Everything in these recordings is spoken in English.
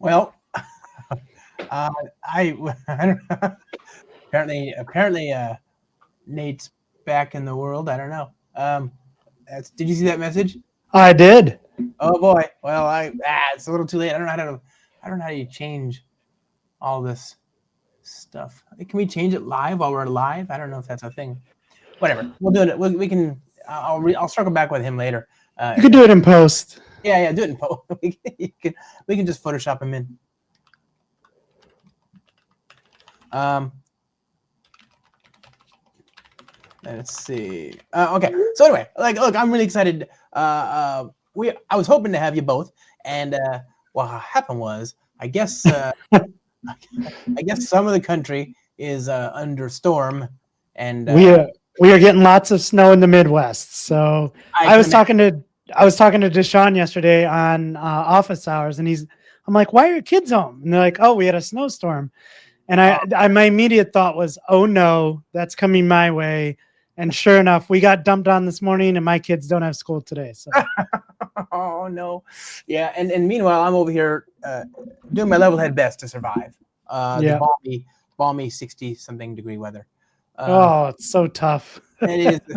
Well, uh, I don't know. Apparently, Nate's back in the world. I don't know. Did you see that message? I did. Oh boy. Well, it's a little too late. I don't know how you change all this stuff. Can we change it live while we're live? I don't know if that's a thing. Whatever. We'll do it. We can. I'll circle back with him later. You could do it in post. Yeah. Do it in post. We can just Photoshop him in. Let's see. Okay. So anyway, look, I'm really excited. I was hoping to have you both, and what happened was, I guess, I guess some of the country is under storm, and we are getting lots of snow in the Midwest. So I was talking to Deshaun yesterday on office hours, and I'm like, "Why are your kids home?" And they're like, "Oh, we had a snowstorm." And my immediate thought was, "Oh no, that's coming my way." And sure enough, we got dumped on this morning, and my kids don't have school today. So, oh no, yeah. And meanwhile, I'm over here doing my level head best to survive. The balmy 60-something degree weather. It's so tough. It is.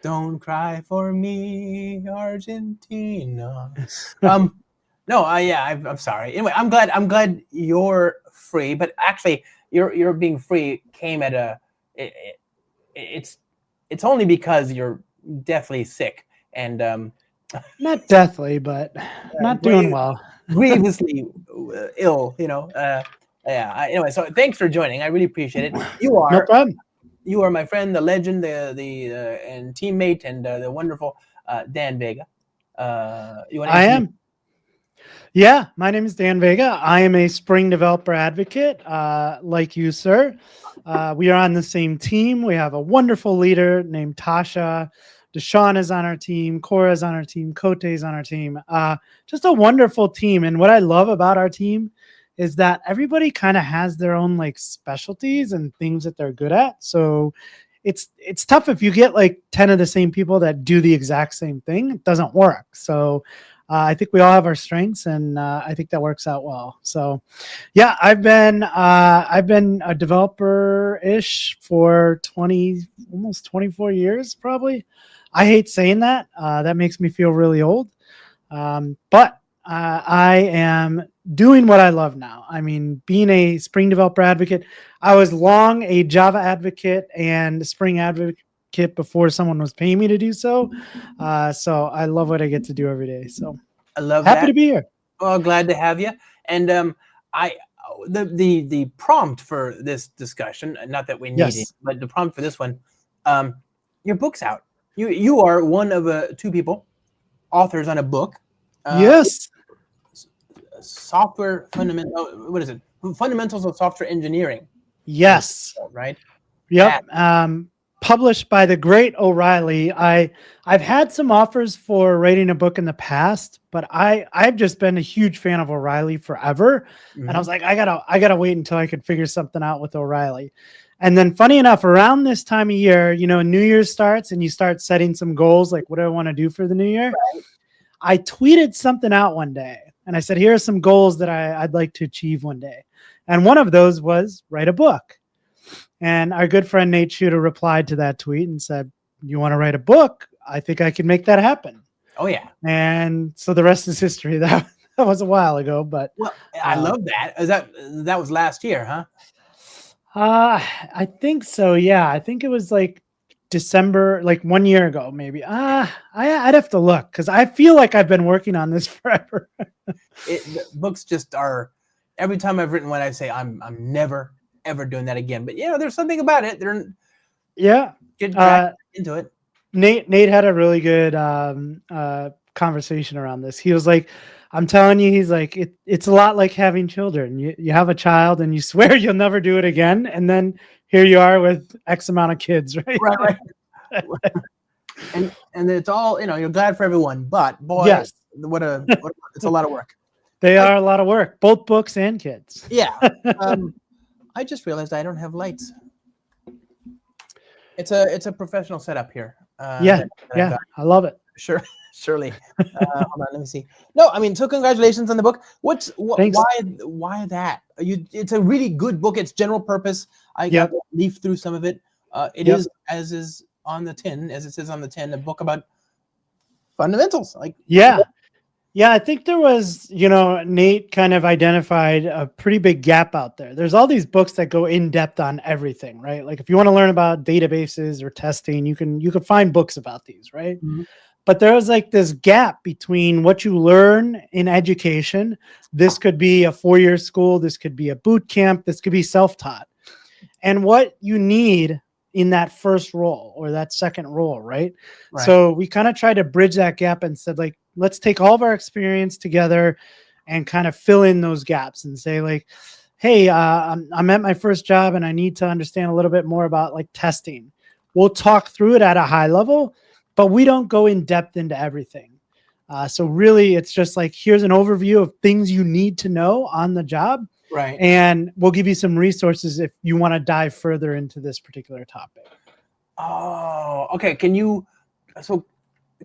Don't cry for me, Argentina. No, I'm sorry. Anyway, I'm glad you're free, but actually, your being free came at it's only because you're deathly sick and not deathly, but not doing well, grievously ill. Anyway, so thanks for joining. I really appreciate it. You are no problem. You are my friend, the legend, the and teammate, and the wonderful Dan Vega. I am. Yeah, my name is Dan Vega. I am a Spring developer advocate, like you, sir. We are on the same team. We have a wonderful leader named Tasha. Deshaun is on our team. Cora is on our team. Kote is on our team. Just a wonderful team. And what I love about our team is that everybody kind of has their own like specialties and things that they're good at. So it's tough if you get like 10 of the same people that do the exact same thing. It doesn't work. So I think we all have our strengths, and I think that works out well. So, yeah, I've been a developer-ish for almost 24 years, probably. I hate saying that. That makes me feel really old. But I am doing what I love now. I mean, being a Spring developer advocate, I was long a Java advocate and Spring advocate before someone was paying me to do so. So I love what I get to do every day. So I love happy to be here. Well, glad to have you. And the prompt for this discussion, not that we need it, but the prompt for this one, your book's out. You are one of two people, authors on a book. Yes. Software fundamental. What is it? Fundamentals of Software Engineering. Yes. Right. Yep. Published by the great O'Reilly. I've had some offers for writing a book in the past, but I've just been a huge fan of O'Reilly forever. Mm-hmm. And I was like, I gotta wait until I could figure something out with O'Reilly. And then funny enough, around this time of year, New Year's starts and you start setting some goals, like what do I want to do for the new year? Right. I tweeted something out one day and I said, here are some goals that I'd like to achieve one day. And one of those was write a book. And our good friend Nate Shooter replied to that tweet and said, you want to write a book? I think I can make that happen. Oh, yeah. And so the rest is history. That was a while ago, but I love that. That was last year, huh? I think so. Yeah. I think it was like December, like 1 year ago, maybe. I'd have to look because I feel like I've been working on this forever. The books just are, every time I've written one, I say I'm never ever doing that again. But there's something about it. Get back into it. Nate had a really good conversation around this. He was like, I'm telling you, he's like, it's a lot like having children. You have a child and you swear you'll never do it again. And then here you are with X amount of kids, right? Right. and it's all, you're glad for everyone, but boy, yes. It's a lot of work. They are a lot of work, both books and kids. Yeah. I just realized I don't have lights. It's a professional setup here. I love it. Sure, surely. Hold on, let me see. No, I mean, so congratulations on the book. Thanks. Why that? It's a really good book. It's general purpose. I got to leaf through some of it. It is, as is on the tin, as it says on the tin, a book about fundamentals. Yeah, I think there was, Nate kind of identified a pretty big gap out there. There's all these books that go in depth on everything, right? Like if you want to learn about databases or testing, you can find books about these, right? Mm-hmm. But there was like this gap between what you learn in education. This could be a 4-year school, this could be a boot camp, this could be self-taught, and what you need in that first role or that second role, right? So we kind of tried to bridge that gap and said, like, let's take all of our experience together and kind of fill in those gaps and say, like, hey, I'm at my first job and I need to understand a little bit more about like testing. We'll talk through it at a high level, but we don't go in depth into everything. So really, it's just like, here's an overview of things you need to know on the job. Right. And we'll give you some resources if you want to dive further into this particular topic. Oh, okay. Can you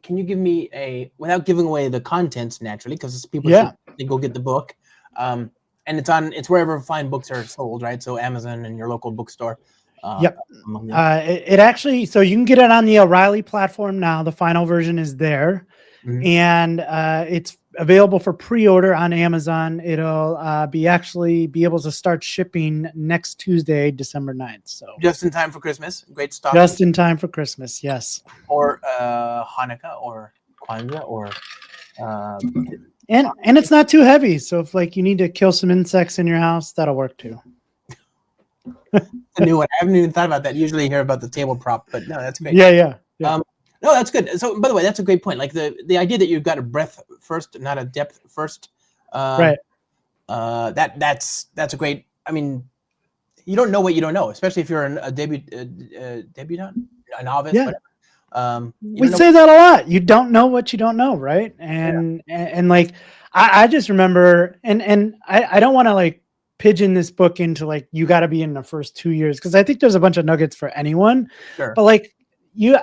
give me without giving away the contents naturally, because people should go get the book. And it's wherever fine books are sold, right? So Amazon and your local bookstore. It actually, so you can get it on the O'Reilly platform now. The final version is there. Mm-hmm. And it's available for pre-order on Amazon. It'll be able to start shipping next Tuesday, December 9th. So just in time for Christmas. Great stock. Just in time for Christmas, yes. Or Hanukkah or Kwanzaa or and it's not too heavy. So if like you need to kill some insects in your house, that'll work too. A new one. I haven't even thought about that. Usually you hear about the table prop, but no, that's great. Yeah. No, that's good. So, by the way, that's a great point. Like the idea that you've got a breadth first, not a depth first. Right. That's a great. I mean, you don't know what you don't know, especially if you're a debutant, a novice. Yeah. Whatever. We say that a lot. You don't know what you don't know, right? And like I just remember, and I don't want to like pigeon this book into like you got to be in the first 2 years, because I think there's a bunch of nuggets for anyone. Sure. But like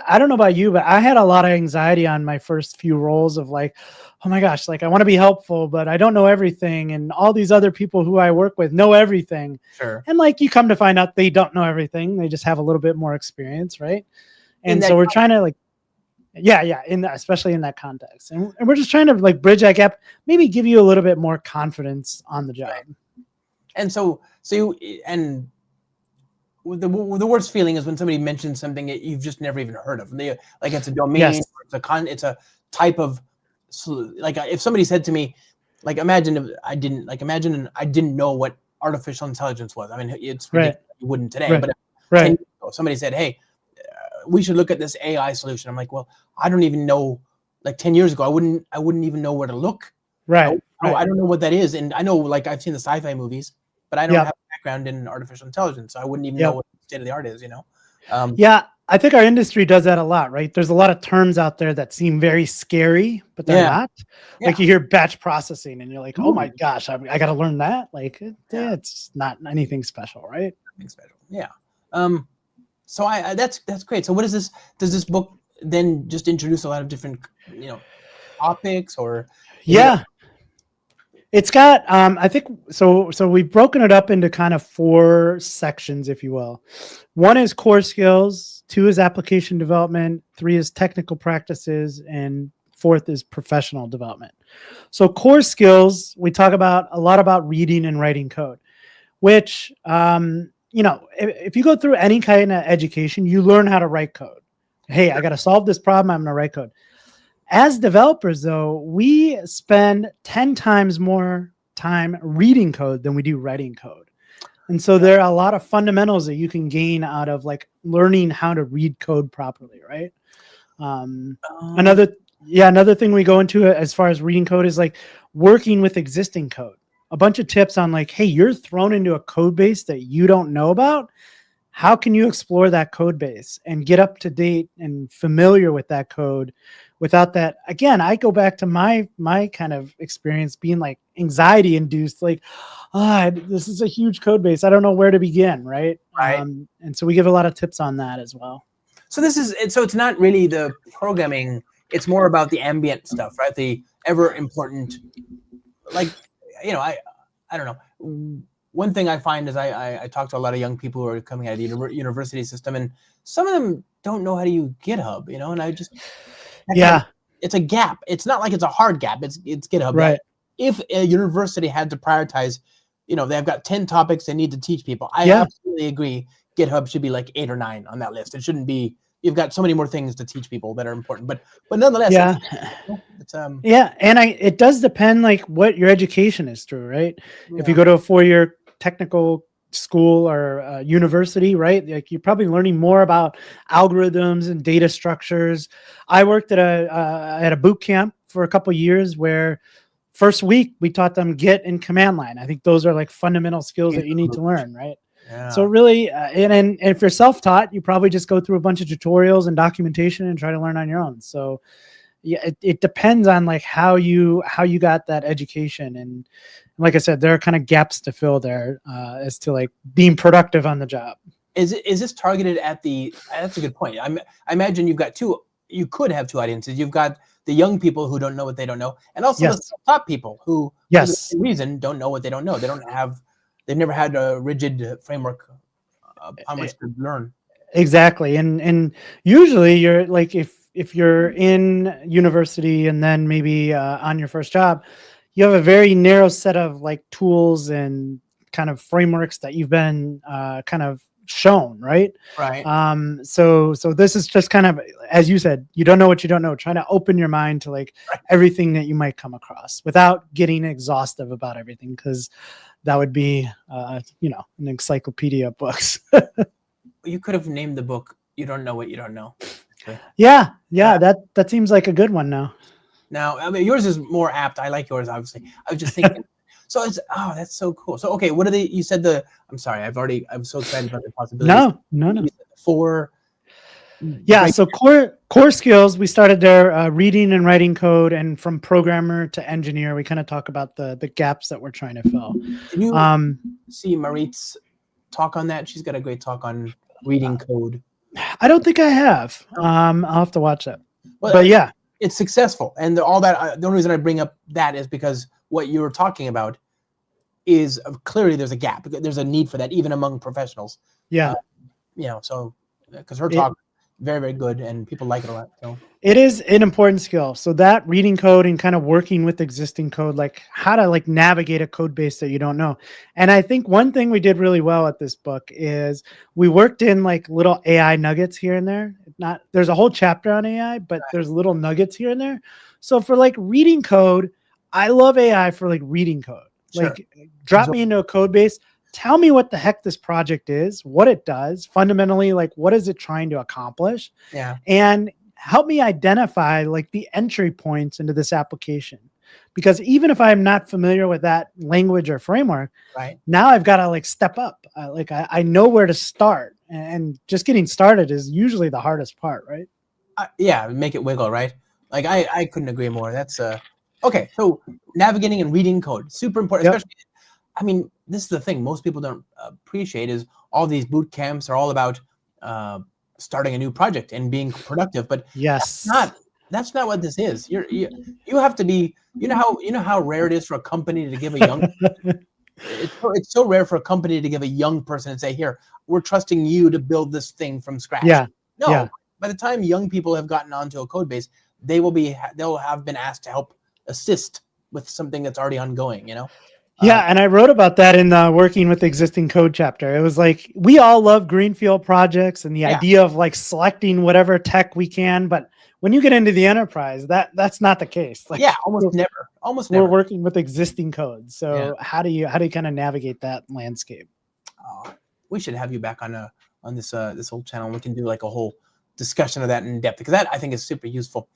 I don't know about you, but I had a lot of anxiety on my first few roles of like, oh my gosh, like I want to be helpful, but I don't know everything. And all these other people who I work with know everything. Sure. And like you come to find out they don't know everything. They just have a little bit more experience, right? And so we're trying to like, especially in that context. And we're just trying to like bridge that gap, maybe give you a little bit more confidence on the job. Right. And so the worst feeling is when somebody mentions something that you've just never even heard of. Like it's a domain, it's a type of, like if somebody said to me, like imagine if I didn't know what artificial intelligence was. I mean, it's ridiculous. You wouldn't today, but if 10 years ago, somebody said, hey, we should look at this AI solution. I'm like, well, I don't even know. Like 10 years ago, I wouldn't even know where to look. Right. I don't know what that is. And I know, like I've seen the sci-fi movies, but I don't have a background in artificial intelligence. So I wouldn't even know what the state of the art is, I think our industry does that a lot, right? There's a lot of terms out there that seem very scary, but they're not. Yeah. Like you hear batch processing and you're like, oh my gosh, I got to learn that. Like it's not anything special, right? Nothing special. Yeah. So that's great. So what is this? Does this book then just introduce a lot of different, topics or? It's got, I think, so we've broken it up into kind of 4 sections, if you will. 1 is core skills, 2 is application development, 3 is technical practices, and 4th is professional development. So core skills, we talk a lot about reading and writing code, which, if you go through any kind of education, you learn how to write code. Hey, I got to solve this problem, I'm going to write code. As developers, though, we spend 10 times more time reading code than we do writing code. And so there are a lot of fundamentals that you can gain out of like learning how to read code properly, right? Another thing we go into as far as reading code is like working with existing code. A bunch of tips on like, hey, you're thrown into a code base that you don't know about. How can you explore that code base and get up to date and familiar with that code without that? Again, I go back to my kind of experience being like anxiety induced, like, this is a huge code base. I don't know where to begin. Right. And so we give a lot of tips on that as well. So it's not really the programming It's more about the ambient stuff, right? The ever important, like, I don't know. One thing I find is I talk to a lot of young people who are coming out of the university system, and some of them don't know how to use GitHub, and I just, it's a gap. It's not like it's a hard gap. It's GitHub. Right. If a university had to prioritize, they've got 10 topics they need to teach people. I absolutely agree. GitHub should be like 8 or 9 on that list. It shouldn't be. You've got so many more things to teach people that are important, but nonetheless, it's and it does depend like what your education is through, right? If you go to a 4-year technical school or university, right? Like you're probably learning more about algorithms and data structures. I worked at a boot camp for a couple of years where first week we taught them Git and command line. I think those are like fundamental skills that you need to learn, right? Yeah. So really, and if you're self-taught, you probably just go through a bunch of tutorials and documentation and try to learn on your own. So yeah, it depends on like how you got that education. And like I said, there are kind of gaps to fill there as to like being productive on the job. Is this targeted at that's a good point. I imagine you could have 2 audiences. You've got the young people who don't know what they don't know, and also the self-taught people who, for the same reason, don't know what they don't know. They've never had a rigid framework on which to learn. Exactly. And usually you're like, if you're in university and then maybe on your first job, you have a very narrow set of like tools and kind of frameworks that you've been kind of shown, right? Right. So this is just kind of, as you said, you don't know what you don't know, trying to open your mind to like everything that you might come across without getting exhaustive about everything, because that would be an encyclopedia of books. You could have named the book "You Don't Know What You Don't Know." Okay. Yeah, that seems like a good one now. Now, I mean, yours is more apt. I like yours, obviously. I was just thinking. So that's so cool. So okay, what are you said I'm sorry, I'm so excited about the possibilities. No. 4. Yeah, so core skills, we started there, reading and writing code, and from programmer to engineer, we kind of talk about the gaps that we're trying to fill. Can you see Marit's talk on that? She's got a great talk on reading code. I don't think I have. I'll have to watch that. Well, but yeah, it's successful, and all that. The only reason I bring up that is because what you were talking about is clearly there's a gap. There's a need for that even among professionals. Yeah. So because her talk very, very good, and people like it a lot. So it is an important skill. So that reading code and kind of working with existing code, like how to like navigate a code base that you don't know. And I think one thing we did really well at this book is we worked in like little AI nuggets here and there. There's a whole chapter on AI, but there's little nuggets here and there. So for like reading code, I love AI for like reading code. Like drop me into a code base. Tell me what the heck this project is, what it does, fundamentally, like what is it trying to accomplish? Yeah. And help me identify like the entry points into this application. Because even if I'm not familiar with that language or framework, now I've got to like step up. I know where to start, and just getting started is usually the hardest part, right? Make it wiggle, right? Like I couldn't agree more. That's okay. So navigating and reading code, super important, especially. I mean, this is the thing most people don't appreciate is all these boot camps are all about starting a new project and being productive. But that's not what this is. You have to be. You know how rare it is for a company to give a young. It's so rare for a company to give a young person and say, "Here, we're trusting you to build this thing from scratch." By the time young people have gotten onto a code base, they'll have been asked to help assist with something that's already ongoing. And I wrote about that in the working with existing code chapter. It was like, we all love greenfield projects and the idea of like selecting whatever tech we can. But when you get into the enterprise, that's not the case. Like, almost never. We're working with existing code. So how do you kind of navigate that landscape? We should have you back on this whole channel. And we can do like a whole discussion of that in depth, because that I think is super useful.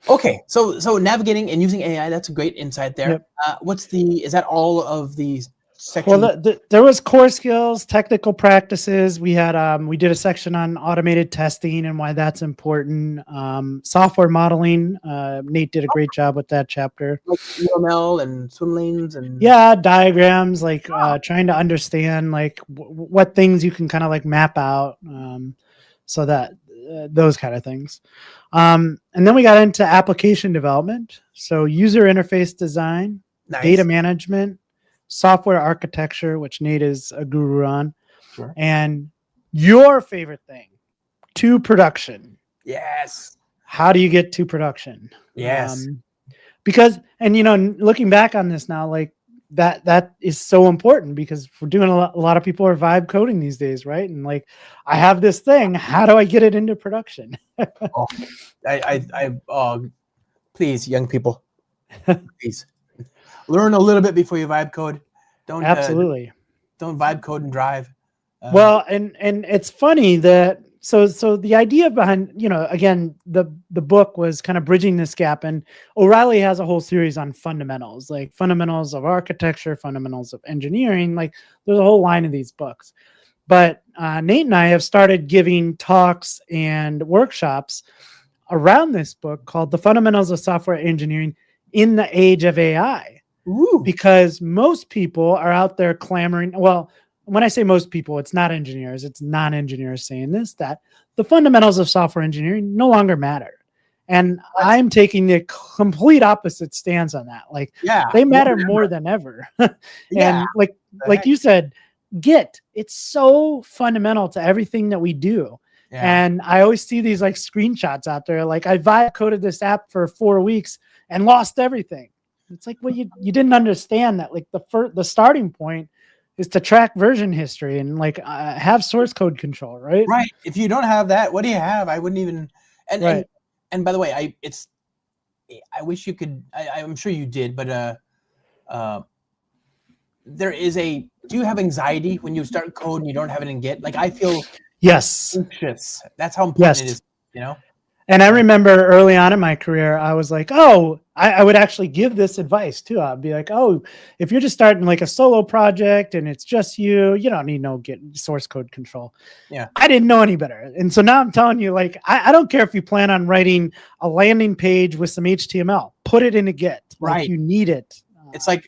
Okay, so navigating and using AI, that's a great insight there. Is that all of the sections? Well, there was core skills, technical practices. We did a section on automated testing and why that's important. Software modeling. Nate did a great job with that chapter. Like UML and swim lanes and diagrams, like trying to understand like what things you can kind of like map out. So that those kind of things. And then we got into application development. So user interface design, Nice. data management, software architecture, which Nate is a guru on. Sure. And your favorite thing, to production. Yes. How do you get to production? Yes. Because, and looking back on this now, like that is so important, because we're doing a lot of people are vibe coding these days, right? And like, I have this thing, how do I get it into production? Please, young people, please learn a little bit before you vibe code. Don't absolutely don't vibe code and drive. Well, and it's funny that so the idea behind, again, the book was kind of bridging this gap, and O'Reilly has a whole series on fundamentals, like fundamentals of architecture, fundamentals of engineering. Like there's a whole line of these books. But Nate and I have started giving talks and workshops around this book called The Fundamentals of Software Engineering in the Age of AI. Ooh. Because most people are out there clamoring. Well, when I say most people, it's not engineers, it's non-engineers saying this, that the fundamentals of software engineering no longer matter. And I'm taking the complete opposite stance on that. Like, they matter more than ever. And like you said, Git, it's so fundamental to everything that we do. Yeah. And I always see these like screenshots out there. Like, I vibe coded this app for 4 weeks and lost everything. It's like, well, you didn't understand that. Like the starting point is to track version history and like have source code control, right? Right. If you don't have that, what do you have? I wouldn't even. And right. And by the way, I wish you could. I'm sure you did, but there is a. Do you have anxiety when you start code and you don't have it in Git? Like, I feel anxious. That's how important it is. And I remember early on in my career, I was like, oh, I would actually give this advice too. I'd be like, oh, if you're just starting like a solo project and it's just you don't need no Git source code control. Yeah. I didn't know any better. And so now I'm telling you, like, I don't care if you plan on writing a landing page with some HTML, put it in a Git. Like, right. You need it. It's like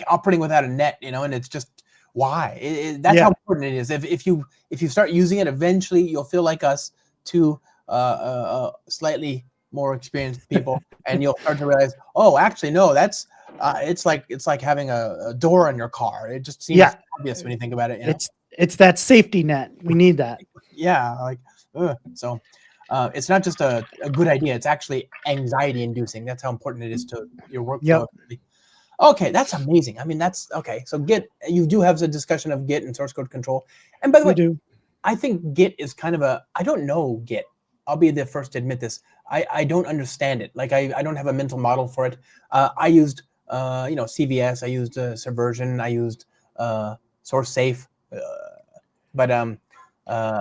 operating without a net, and it's just, why? That's how important it is. If you start using it, eventually you'll feel like us too. Slightly more experienced people, and you'll start to realize, oh, actually, no, that's it's like having a door on your car. It just seems obvious when you think about it. It's that safety net. We need that. So it's not just a good idea. It's actually anxiety inducing. That's how important it is to your workflow. Yep. Okay, that's amazing. I mean, that's okay. So Git, you do have a discussion of Git and source code control. And by the way, I think Git is kind of I don't know Git. I'll be the first to admit this. I don't understand it. Like, I don't have a mental model for it. I used CVS. I used Subversion. I used Source Safe. But I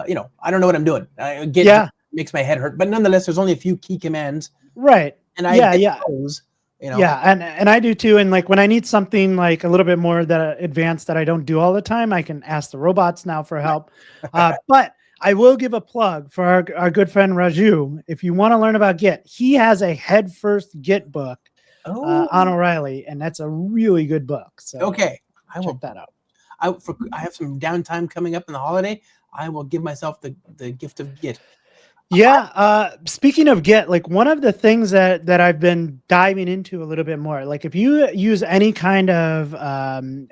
don't know what I'm doing. Git makes my head hurt. But nonetheless, there's only a few key commands. Right. And I get those. Yeah, and I do too. And like, when I need something like a little bit more advanced that I don't do all the time, I can ask the robots now for help. But I will give a plug for our good friend Raju. If you want to learn about Git, he has a head first Git book on O'Reilly, and that's a really good book. So okay, I will check that out. I have some downtime coming up in the holiday. I will give myself the gift of Git. Yeah. Speaking of Git, like, one of the things that I've been diving into a little bit more, like, if you use any kind of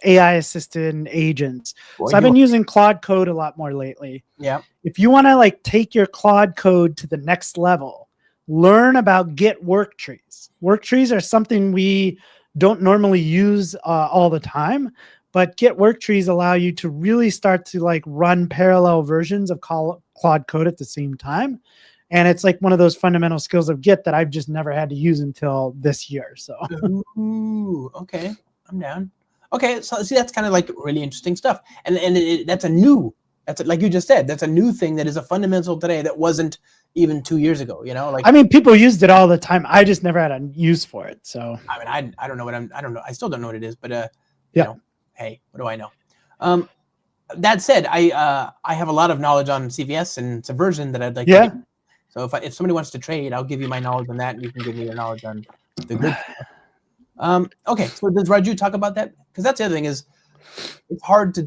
AI assisted agents, so I've been using Claude Code a lot more lately. Yeah. If you want to like take your Claude Code to the next level, learn about Git work trees. Work trees are something we don't normally use all the time, but Git work trees allow you to really start to like run parallel versions of Claude Code at the same time. And it's like one of those fundamental skills of Git that I've just never had to use until this year. So, ooh, okay, I'm down. Okay, so see, that's kind of like really interesting stuff. And that's like you just said, that's a new thing that is a fundamental today that wasn't even 2 years ago. Like, I mean, people used it all the time. I just never had a use for it. So, I mean, I don't know I don't know. I still don't know what it is, but hey, what do I know? That said, I have a lot of knowledge on CVS and Subversion that I'd like to get. So if somebody wants to trade, I'll give you my knowledge on that, and you can give me your knowledge on the good stuff. Okay, so does Raju talk about that? Because that's the other thing is, it's hard to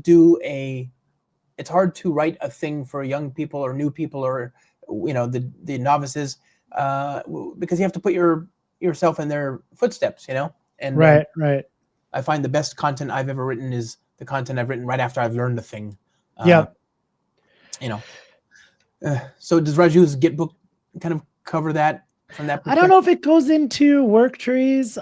write a thing for young people or new people or the novices. because you have to put yourself in their footsteps, And right. I find the best content I've ever written is the content I've written right after I've learned the thing. Yeah. So does Raju's Git book kind of cover that from that perspective? I don't know if it goes into work trees.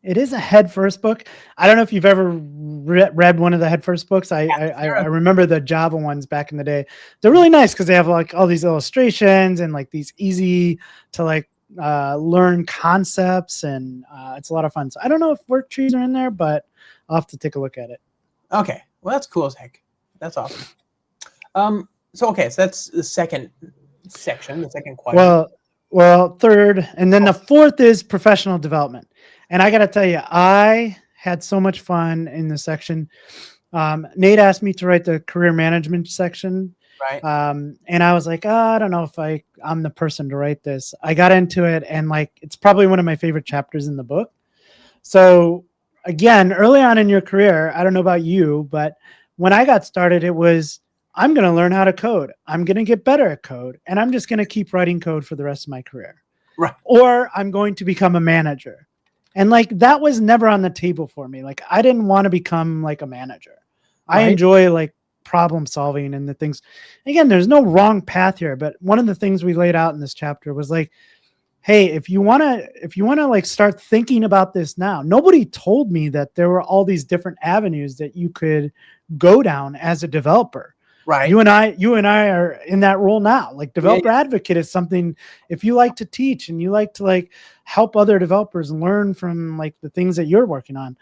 It is a head first book. I don't know if you've ever read one of the head first books. I remember the Java ones back in the day. They're really nice because they have like all these illustrations and like these easy to like learn concepts, and it's a lot of fun. So I don't know if work trees are in there, but I'll have to take a look at it. Okay, well that's cool as heck. That's awesome. So that's the second section, the second quadrant. Well, third, and then the fourth is professional development. And I got to tell you, I had so much fun in this section. Nate asked me to write the career management section. Right. And I was like, I don't know if I'm the person to write this. I got into it, and like, it's probably one of my favorite chapters in the book. So again, early on in your career, I don't know about you, but when I got started, it was, I'm going to learn how to code. I'm going to get better at code, and I'm just going to keep writing code for the rest of my career. Right. Or I'm going to become a manager. And like, that was never on the table for me. Like, I didn't want to become like a manager. Right. I enjoy like problem solving and the things. Again, there's no wrong path here, but one of the things we laid out in this chapter was like, hey, if you want to like start thinking about this now, nobody told me that there were all these different avenues that you could go down as a developer. Right. You and I are in that role now. Like, developer advocate is something, if you like to teach and you like to like help other developers learn from like the things that you're working on,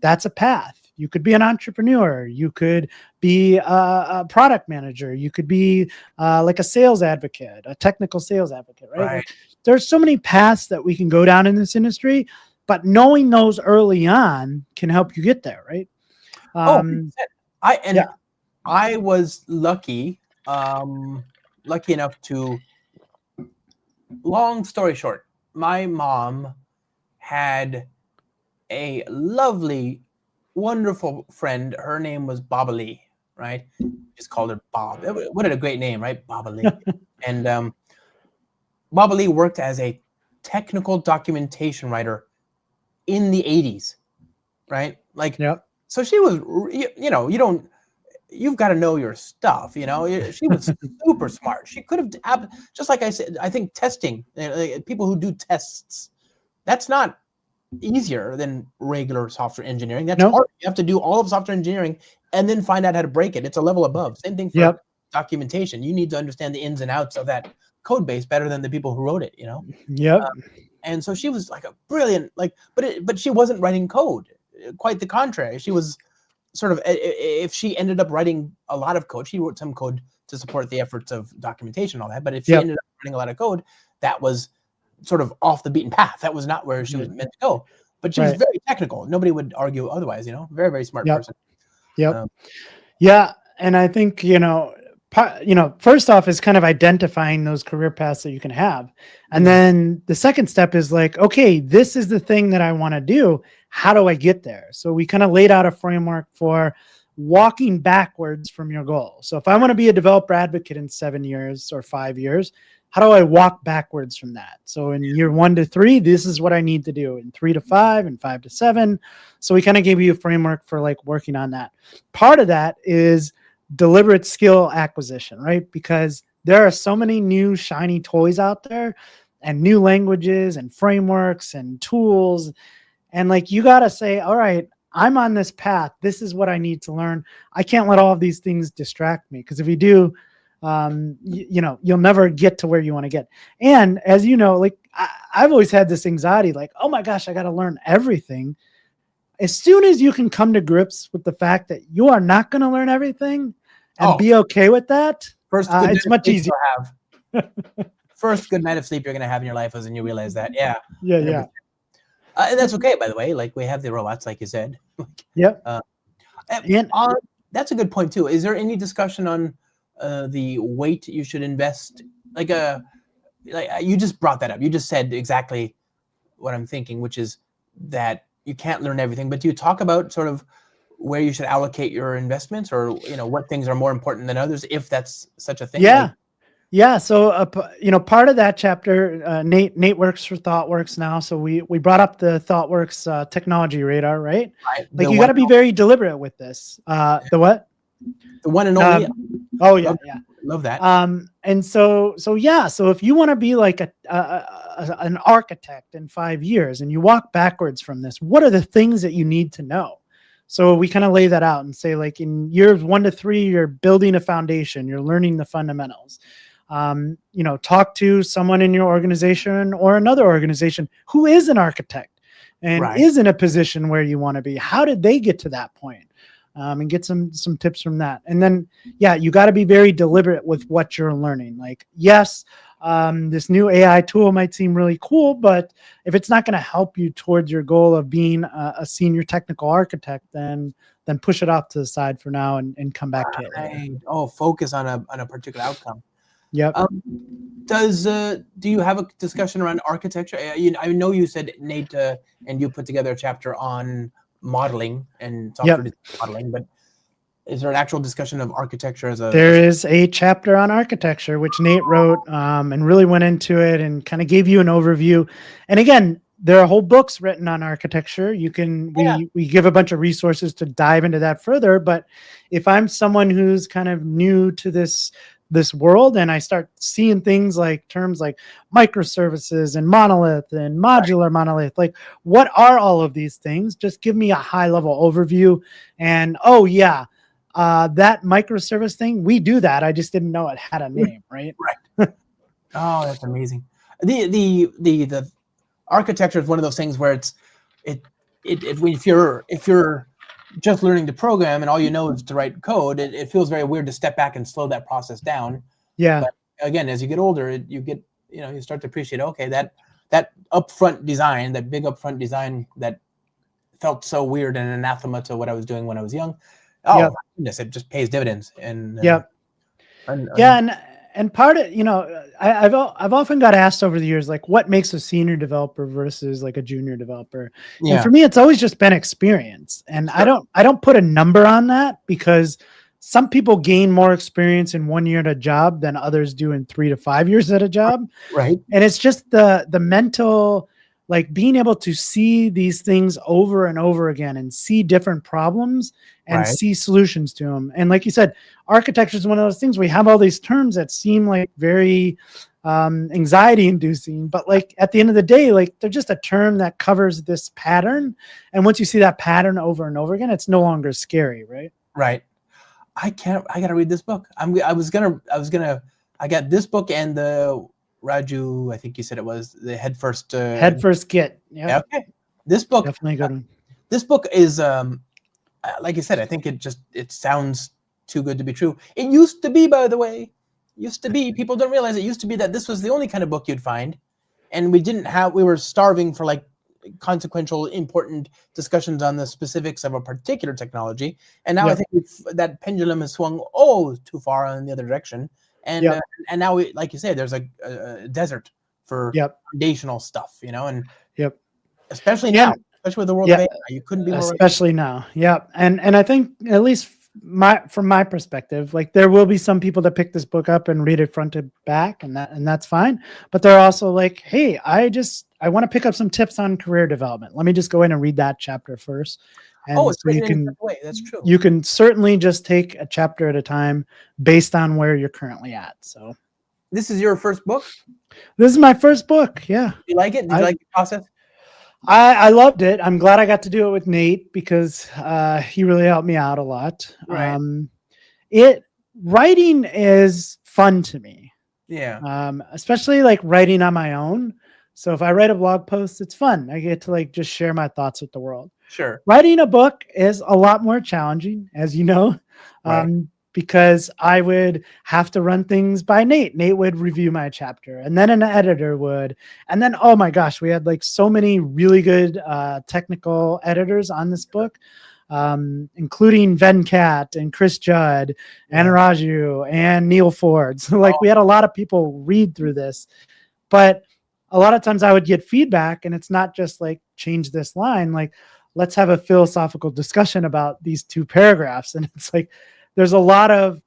that's a path. You could be an entrepreneur. You could be a product manager. You could be like a sales advocate, a technical sales advocate, right? Like, there's so many paths that we can go down in this industry, but knowing those early on can help you get there, right? I was lucky enough to, long story short, my mom had a lovely, wonderful friend. Her name was Baba Lee, right? Just called her Bob. What a great name, right? Baba Lee. And Baba Lee worked as a technical documentation writer in the 80s, right? Like, so she was, you've got to know your stuff, She was super smart. She could have, just like I said, I think testing, people who do tests, that's not easier than regular software engineering. That's hard. You have to do all of software engineering and then find out how to break it. It's a level above. Same thing for documentation. You need to understand the ins and outs of that code base better than the people who wrote it, And so she was like a brilliant, but she wasn't writing code. Quite the contrary. She was sort of, if she ended up writing a lot of code, she wrote some code to support the efforts of documentation and all that. But if she ended up writing a lot of code, that was sort of off the beaten path. That was not where she was meant to go. But she was very technical. Nobody would argue otherwise, Very, very smart person. And I think, first off is kind of identifying those career paths that you can have. And then the second step is like, okay, this is the thing that I want to do. How do I get there? So we kind of laid out a framework for walking backwards from your goal. So if I want to be a developer advocate in 7 years or 5 years, how do I walk backwards from that? So in year 1 to 3, this is what I need to do. In 3 to 5 and 5 to 7. So we kind of gave you a framework for like working on that. Part of that is deliberate skill acquisition, right? Because there are so many new shiny toys out there and new languages and frameworks and tools. And like, you got to say, all right, I'm on this path. This is what I need to learn. I can't let all of these things distract me. Because if you do, you'll never get to where you want to get. And as you know, like I've always had this anxiety, like, oh my gosh, I got to learn everything. As soon as you can come to grips with the fact that you are not going to learn everything and be okay with that, it's much easier. First good night of sleep you're going to have in your life is when you realize that. Yeah. And that's okay, by the way. Like, we have the robots, like you said. That's a good point too. Is there any discussion on the weight you should invest? Like you just brought that up. You just said exactly what I'm thinking, which is that you can't learn everything. But do you talk about sort of where you should allocate your investments, or what things are more important than others, if that's such a thing? Yeah, so part of that chapter, Nate works for ThoughtWorks now. So we brought up the ThoughtWorks technology radar, right? Right? Like you got to be very deliberate with this. The what? The one and only. Oh yeah, love that. And so yeah, so if you want to be like an architect in 5 years, and you walk backwards from this, what are the things that you need to know? So we kind of lay that out and say, like, in years 1 to 3, you're building a foundation, you're learning the fundamentals. Talk to someone in your organization or another organization who is an architect and is in a position where you want to be. How did they get to that point? And get some tips from that. And then, yeah, you got to be very deliberate with what you're learning. Like, yes, this new AI tool might seem really cool, but if it's not going to help you towards your goal of being a senior technical architect, then push it off to the side for now and come back to it later. Oh, focus on a particular outcome. Yep. Do you have a discussion around architecture? I know you said, Nate, and you put together a chapter on modeling and software modeling, but is there an actual discussion of architecture as a? There is a chapter on architecture, which Nate wrote, and really went into it and kind of gave you an overview. And again, there are whole books written on architecture. We give a bunch of resources to dive into that further. But if I'm someone who's kind of new to this world, and I start seeing things like terms like microservices and monolith and modular monolith, like, what are all of these things? Just give me a high level overview. And that microservice thing, we do that. I just didn't know it had a name, right? Right. Oh, that's amazing. The architecture is one of those things where if you're just learning to program and all you know is to write code, it feels very weird to step back and slow that process down. Yeah. But again, as you get older, you start to appreciate, okay, that upfront design, that big upfront design that felt so weird and anathema to what I was doing when I was young. Oh my goodness, it just pays dividends. And and part of, I've often got asked over the years, like, what makes a senior developer versus like a junior developer? And for me, it's always just been experience. And I don't put a number on that, because some people gain more experience in 1 year at a job than others do in 3 to 5 years at a job. Right. And it's just the mental, like, being able to see these things over and over again and see different problems and see solutions to them. And like you said, architecture is one of those things. We have all these terms that seem like very anxiety inducing, but like at the end of the day, like, they're just a term that covers this pattern. And once you see that pattern over and over again, it's no longer scary, right? Right. I gotta read this book. I got this book and the Raju, I think you said it was the Head First Git. Yeah. Okay. This book, definitely a good one. This book is, like I said, I think it sounds too good to be true. It used to be, by the way, people don't realize it used to be that this was the only kind of book you'd find, and we were starving for like consequential, important discussions on the specifics of a particular technology. And now I think that pendulum has swung too far in the other direction. And and now, like you say, there's a desert for foundational stuff, and especially now, especially with the world of AI, you couldn't be more especially now. And I think, at least from my perspective, like, there will be some people that pick this book up and read it front to back, and that's fine. But they're also like, hey, I want to pick up some tips on career development. Let me just go in and read that chapter first. And so that's true. You can certainly just take a chapter at a time based on where you're currently at. So this is your first book? This is my first book. Yeah. Did you like it? Did you like the process? I loved it. I'm glad I got to do it with Nate, because he really helped me out a lot. Right. Writing is fun to me. Yeah. Especially like writing on my own. So if I write a blog post, it's fun. I get to like just share my thoughts with the world. Sure. Writing a book is a lot more challenging, as you know, because I would have to run things by Nate. Nate would review my chapter, and then an editor would. And then, oh my gosh, we had like so many really good technical editors on this book, including Venkat and Chris Judd and Raju and Neil Ford. So like we had a lot of people read through this, but a lot of times I would get feedback, and it's not just like, change this line, like, let's have a philosophical discussion about these 2 paragraphs. And it's like, there's a lot of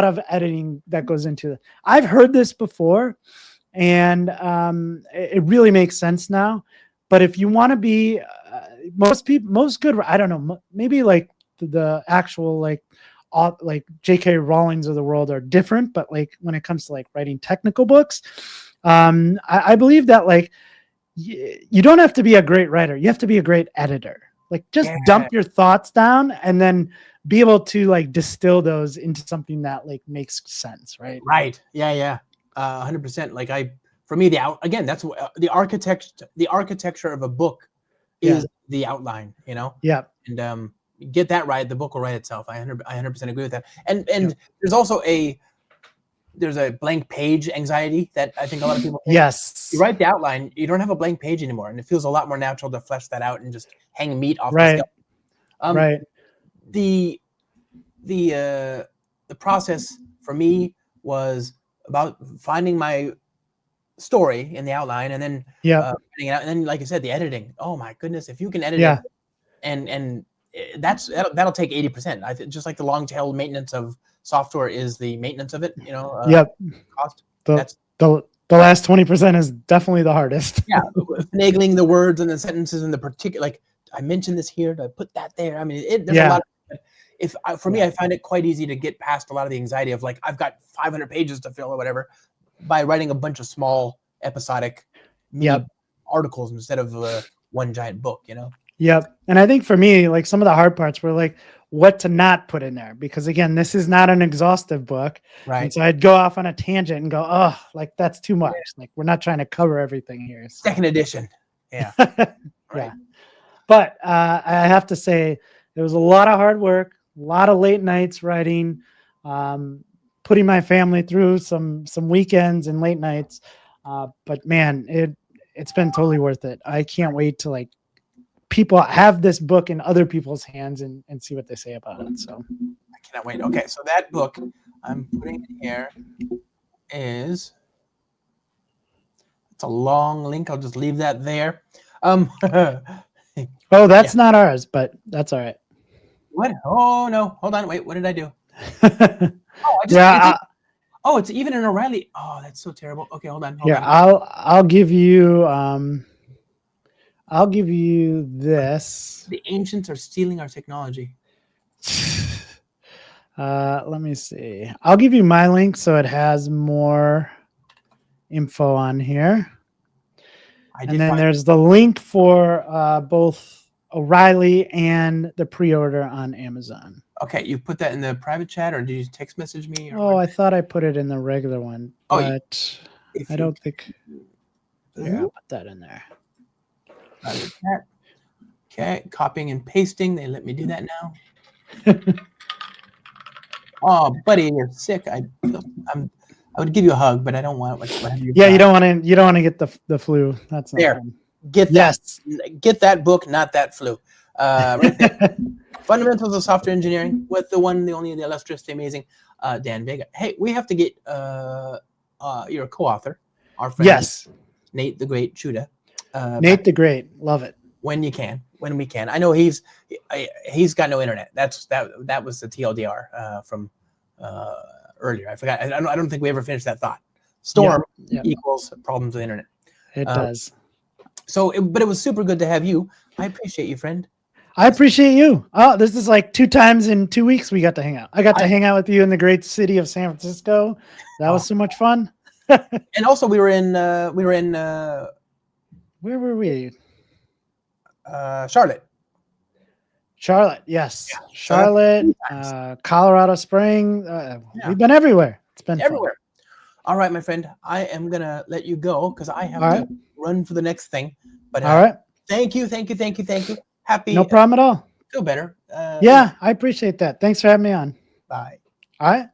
of editing that goes into it. I've heard this before, and it really makes sense now. But if you want to be, most good, I don't know, maybe like the actual like J.K. Rowling's of the world are different, but like when it comes to like writing technical books, I believe that like you don't have to be a great writer, you have to be a great editor. Like just dump your thoughts down and then be able to like distill those into something that like makes sense, right? Right. Yeah. 100%. Like for me, again, that's the architecture of a book is the outline, you know? Yeah. And get that right, the book will write itself. I 100% agree with that. And there's also there's a blank page anxiety that I think a lot of people think. Yes. You write the outline, you don't have a blank page anymore, and it feels a lot more natural to flesh that out and just hang meat off the scale. Right. The process for me was about finding my story in the outline, and then writing it out, and then like I said, the editing. Oh my goodness, if you can edit it, and that'll take 80%. I think just like the long tail maintenance of software is the maintenance of it, you know. Cost. The last 20% is definitely the hardest. Yeah, finagling the words and the sentences and the particular, like I mentioned this here, to put that there. I mean, there's a lot of, for me, I find it quite easy to get past a lot of the anxiety of like, I've got 500 pages to fill or whatever, by writing a bunch of small episodic articles instead of one giant book, you know? Yep. And I think for me, like some of the hard parts were like what to not put in there, because again, this is not an exhaustive book. Right. And so I'd go off on a tangent and go, oh, like that's too much. Like we're not trying to cover everything here. So. Second edition. Yeah. Right. But I have to say there was a lot of hard work, a lot of late nights writing, putting my family through some weekends and late nights. But man, it's been totally worth it. I can't wait to like people have this book in other people's hands and see what they say about it. So I cannot wait. Okay, so that book I'm putting in here it's a long link. I'll just leave that there. Oh, that's not ours, but that's all right. What? Oh no, hold on, wait, what did I do? It's even in O'Reilly. Oh, that's so terrible. Okay, hold on. I'll give you this. The ancients are stealing our technology. Let me see. I'll give you my link so it has more info on here. And then there's the link for both O'Reilly and the pre-order on Amazon. Okay, you put that in the private chat, or did you text message me? I thought I put it in the regular one, but I don't think. Yeah, I'll put that in there. Okay, copying and pasting. They let me do that now. Oh, buddy, you're sick. I would give you a hug, but I don't want it. You don't want to get the flu. That's not there. Fun. Get that. Yes. Get that book, not that flu. Right there. Fundamentals of Software Engineering with the one, the only, the illustrious, the amazing Dan Vega. Hey, we have to get your co-author, our friend Nate the Great Chuda. Nate the Great, love it. When we can. I know he's got no internet. That was the TLDR from earlier. I forgot. I don't think we ever finished that thought. Storm equals problems with internet. It does. But it was super good to have you. I appreciate you, friend. I appreciate you. Oh, this is like 2 times in 2 weeks we got to hang out. I got to hang out with you in the great city of San Francisco. That was so much fun. And also we were in where were we? Charlotte, yes. Yeah. Charlotte, Colorado Springs. We've been everywhere. It's been everywhere. Fun. All right, my friend. I am gonna let you go because I have to run for the next thing. But all right. Thank you. Happy. No problem at all. Feel better. I appreciate that. Thanks for having me on. Bye. All right.